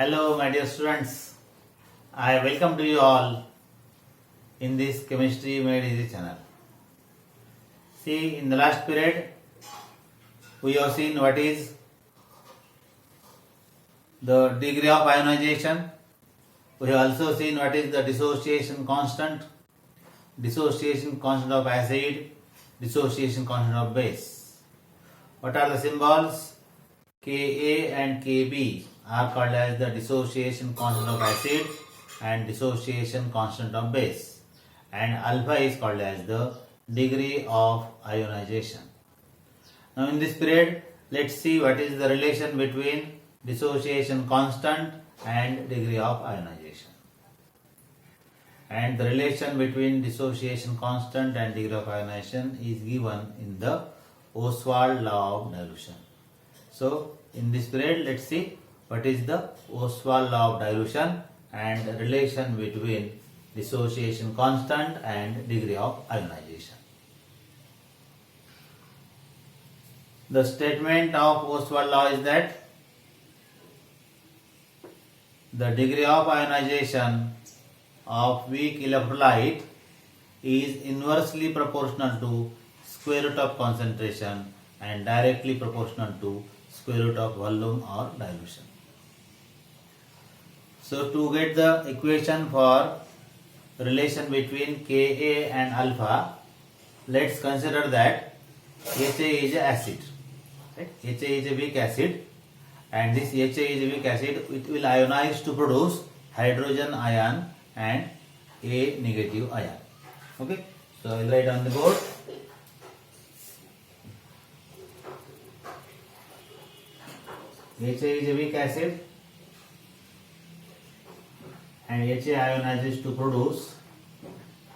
Hello, my dear students. I welcome to you all in this Chemistry Made Easy channel. See, in the last period, we have seen what is the degree of ionization. We have also seen what is the dissociation constant of acid, dissociation constant of base. What are the symbols? Ka and Kb are called as the dissociation constant of acid and dissociation constant of base, and alpha is called as the degree of ionization. Now in this period, let's see what is the relation between dissociation constant and degree of ionization. And the relation between dissociation constant and degree of ionization is given in the Ostwald law of dilution. So in this period, let's see what is the Ostwald law of dilution and the relation between dissociation constant and degree of ionization. The statement of Ostwald law is that the degree of ionization of weak electrolyte is inversely proportional to square root of concentration and directly proportional to square root of volume or dilution. So to get the equation for relation between Ka and alpha, let's consider that Ha is a acid. Right? Ha is a weak acid, and this Ha is a weak acid. It will ionize to produce hydrogen ion and A negative ion. Okay, so I will write on the board. Ha is a weak acid and Ha ionizes to produce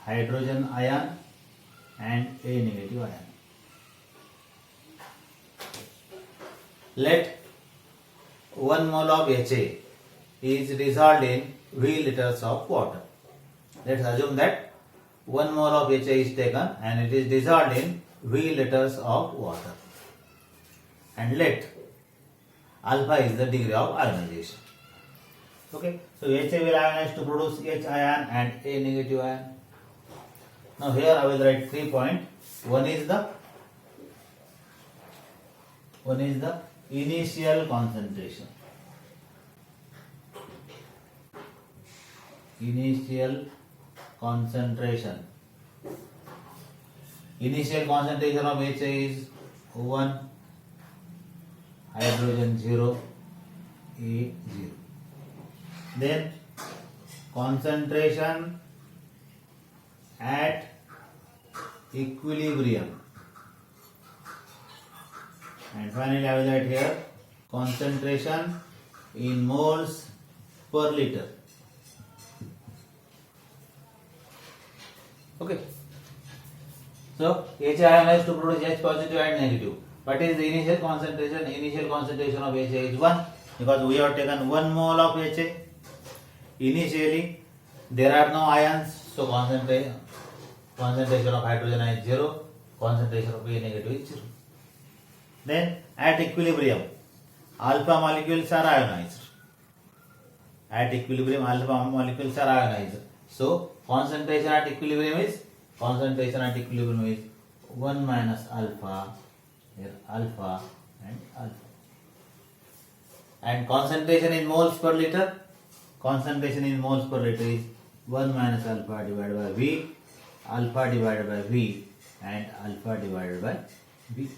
hydrogen ion and A negative ion. Let 1 mole of Ha is dissolved in V liters of water. Let's assume that 1 mole of Ha is taken and it is dissolved in V liters of water. And let alpha is the degree of ionization. Okay, so Ha will ionize to produce H ion and A negative ion. Now here I will write 3 points. One is the initial concentration. Initial concentration of Ha is 1, hydrogen 0, A 0. Then concentration at equilibrium, and finally I will write here concentration in moles per liter. Okay, so H ionized to produce H positive and negative. What is the initial concentration? Initial concentration of Ha is 1, because we have taken 1 mole of Ha. Initially there are no ions, so concentration of hydrogen is 0, concentration of A negative is 0. Then at equilibrium, alpha molecules are ionized. At equilibrium, alpha molecules are ionized. So concentration at equilibrium is 1 minus alpha, here alpha and alpha. And concentration in moles per liter, is 1 minus alpha divided by V, alpha divided by V and alpha divided by V.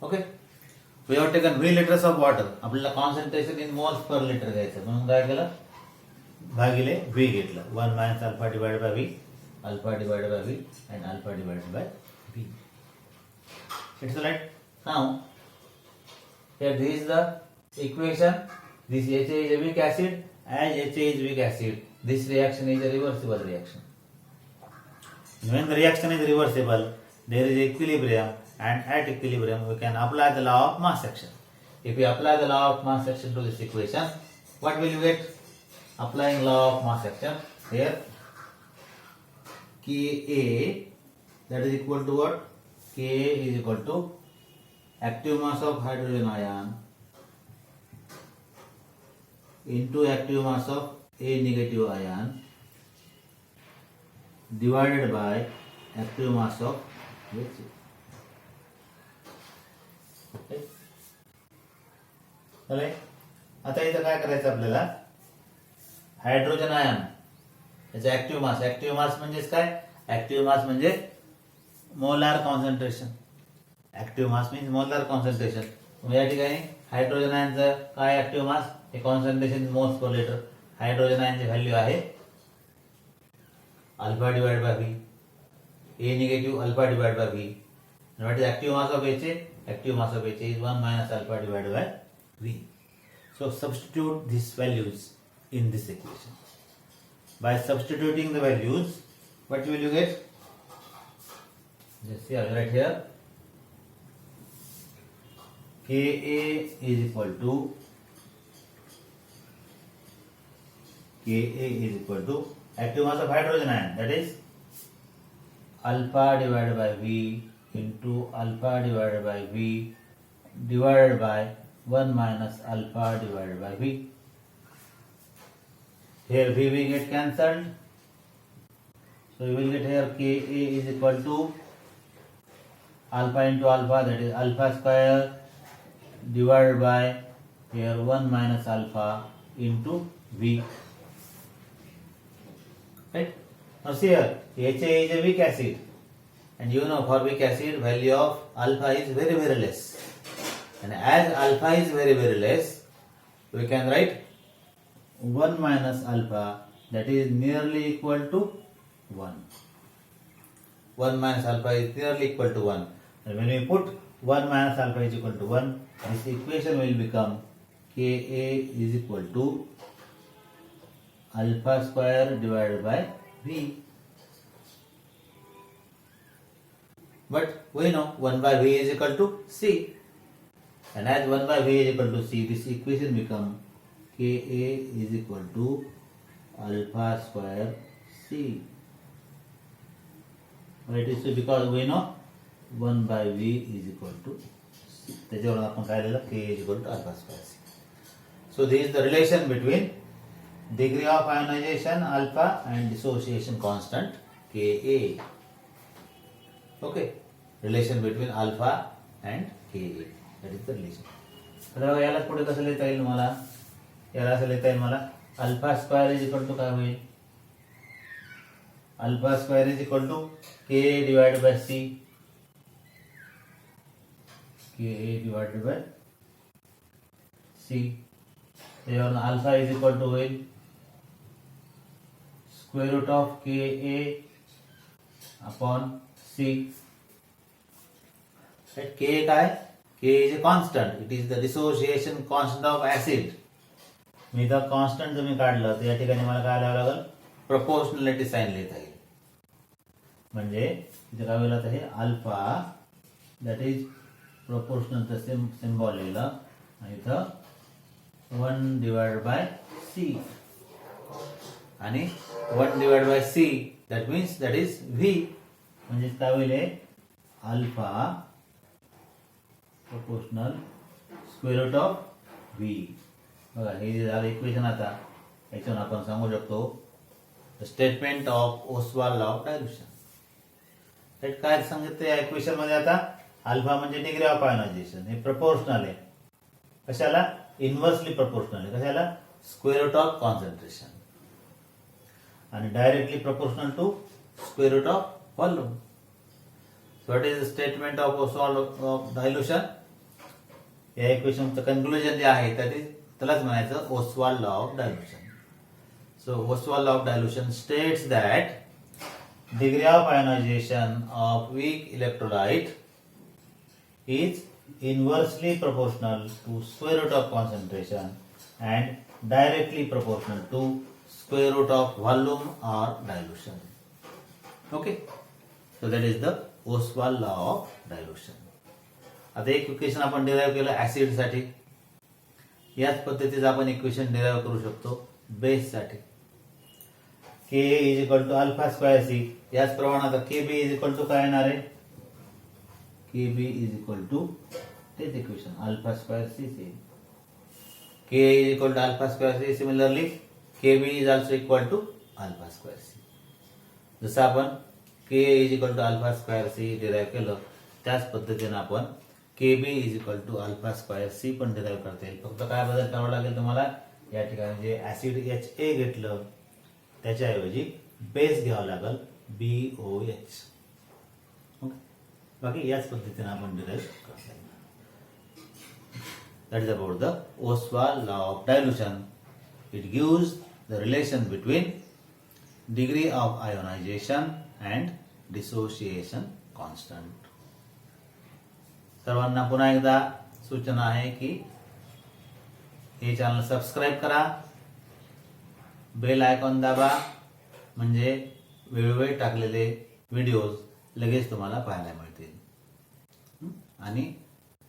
Okay, we have taken V liters of water. आपल्याला concentration in moles per liter घ्यायचं, म्हणून काय केलं, भागिले V घेतलं. 1 minus alpha divided by V, alpha divided by V and alpha divided by V. It's right. Now here this is the equation. This Ha is a weak acid. As Ha is weak acid, this reaction is a reversible reaction. When the reaction is reversible, there is equilibrium, and at equilibrium we can apply the law of mass action. If we apply the law of mass action to this equation, what will you get? Applying law of mass action, here Ka, that is equal to what? Ka is equal to active mass of hydrogen ion into active mass of A negative ion divided by active mass of Hc. Okay चालेल. आता इथं काय करायचं आपल्याला, hydrogen ion याचा active mass म्हणजेच काय, active mass म्हणजे molar concentration. Active mass means molar concentration. या ठिकाणी हायड्रोजन आयनचं काय ऍक्टिव्ह मास, हे concentration moles per litre. Hydrogen आयनची व्हॅल्यू आहे alpha divide by V, a negative alpha divide by V. What is active mass of HA? Active mass of HA is 1 minus alpha divided by V. So substitute these values in this equation. By substituting the values, what will you get? Just see, I will write here. Ka is equal to active mass of hydrogen ion, that is alpha divided by V into alpha divided by V divided by 1 minus alpha divided by V. Here V will get cancelled. So you will get here Ka is equal to alpha into alpha, that is alpha square divided by here 1 minus alpha into V. Right? Now see here, HA is a weak acid. And you know, for weak acid, value of alpha is very, very less. And as alpha is very, very less, we can write 1 minus alpha, that is nearly equal to 1. 1 minus alpha is nearly equal to 1. And when we put 1 minus alpha is equal to 1, this equation will become Ka is equal to alpha square divided by V. But we know 1 by V is equal to C. And as 1 by V is equal to C, this equation becomes Ka is equal to alpha square C. Right? So because we know 1 by V is equal to C. त्याच्यावरून आपण काय लिहिलं, Ka is equal to alpha square C. So this is the relation between degree of ionization alpha and dissociation constant Ka. Okay. Relation between alpha and Ka. That is the relation. आता याला पुढे कसं लिहिता येईल मला, याला असं लिहिता येईल मला, alpha square is equal to काय होईल, alpha square is equal to Ka divided by C. Ka divided by C. त्याच्यावरून अल्फा इज इक्वल टू होईल square root of Ka upon C. Right? K काय? K is a constant. It is the dissociation constant of acid. मी इथं constant जर मी काढलं तर या ठिकाणी मला काय लिहावं लागेल, प्रपोर्शनॅलिटी साइन लिहिता येईल. म्हणजे इथे काय होईल, आता हे alpha that is proportional symbol लिहिलं आणि इथं 1 डिवाइड बाय C आणि 1 divide by C that means that is V. म्हणजे काय होईल, alpha proportional square root of V. बघा हे जे झालं इक्वेशन, आता याच्यावर आपण सांगू शकतो statement of Ostwald law of dilution. काय सांगितलं या इक्वेशन मध्ये, आता अल्फा म्हणजे डिग्री ऑफ आयोनायझेशन, हे प्रपोर्शनल आहे कशाला, इन्व्हर्सली प्रपोर्शनल आहे कशाला, स्क्वेअर रूट ऑफ कॉन्सन्ट्रेशन, आणि directly proportional to square root of volume. So what is the statement of Ostwald of dilution? या इक्वेशनचं कन्क्लुजन जे आहे त्यालाच म्हणायचं Ostwald law of dilution. So Ostwald law of dilution states that degree of ionisation of weak electrolyte is inversely proportional to square root of concentration and directly proportional to square root of volume or dilution. Okay, so that is the Ostwald law of dilution. आता एक equation आपण derive केलं acid साठी, याच पद्धतीचं आपण equation derive करू शकतो बेस साठी. Ka is equal to alpha square C. याच प्रमाणे आता Kb इज इक्वल टू काय येणार आहे, Kb इज इक्वल टू तेच equation alpha square C. Ka is equal to alpha square c. Similarly, Kb is also equal to alpha square c. जसं आपण Ka is equal to alpha square c derive केलं त्याच पद्धतीने आपण Kb is equal to alpha square c पण derive करता येईल. फक्त काय बदल करावा लागेल तुम्हाला, या ठिकाणी जे ऍसिड Ha घेतलं त्याच्याऐवजी बेस घ्यावा लागेल BOH. बाकी याच पद्धतीने आपण डिराईव्ह करता येईल. That is about the Ostwald law of dilution. It gives the relation between degree of ionization and dissociation constant. सर्वांना पुन्हा एकदा सूचना आहे की हे चॅनल सबस्क्राईब करा, बेल आयकॉन दाबा, म्हणजे वेळोवेळी टाकलेले व्हिडिओज लगेच तुम्हाला पाहायला मिळतील. आणि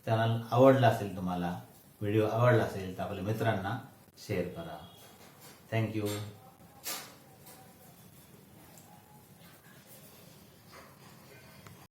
चॅनल आवडला असेल, तुम्हाला व्हिडिओ आवडला असेल तर आपल्या मित्रांना शेअर करा. थँक्यू.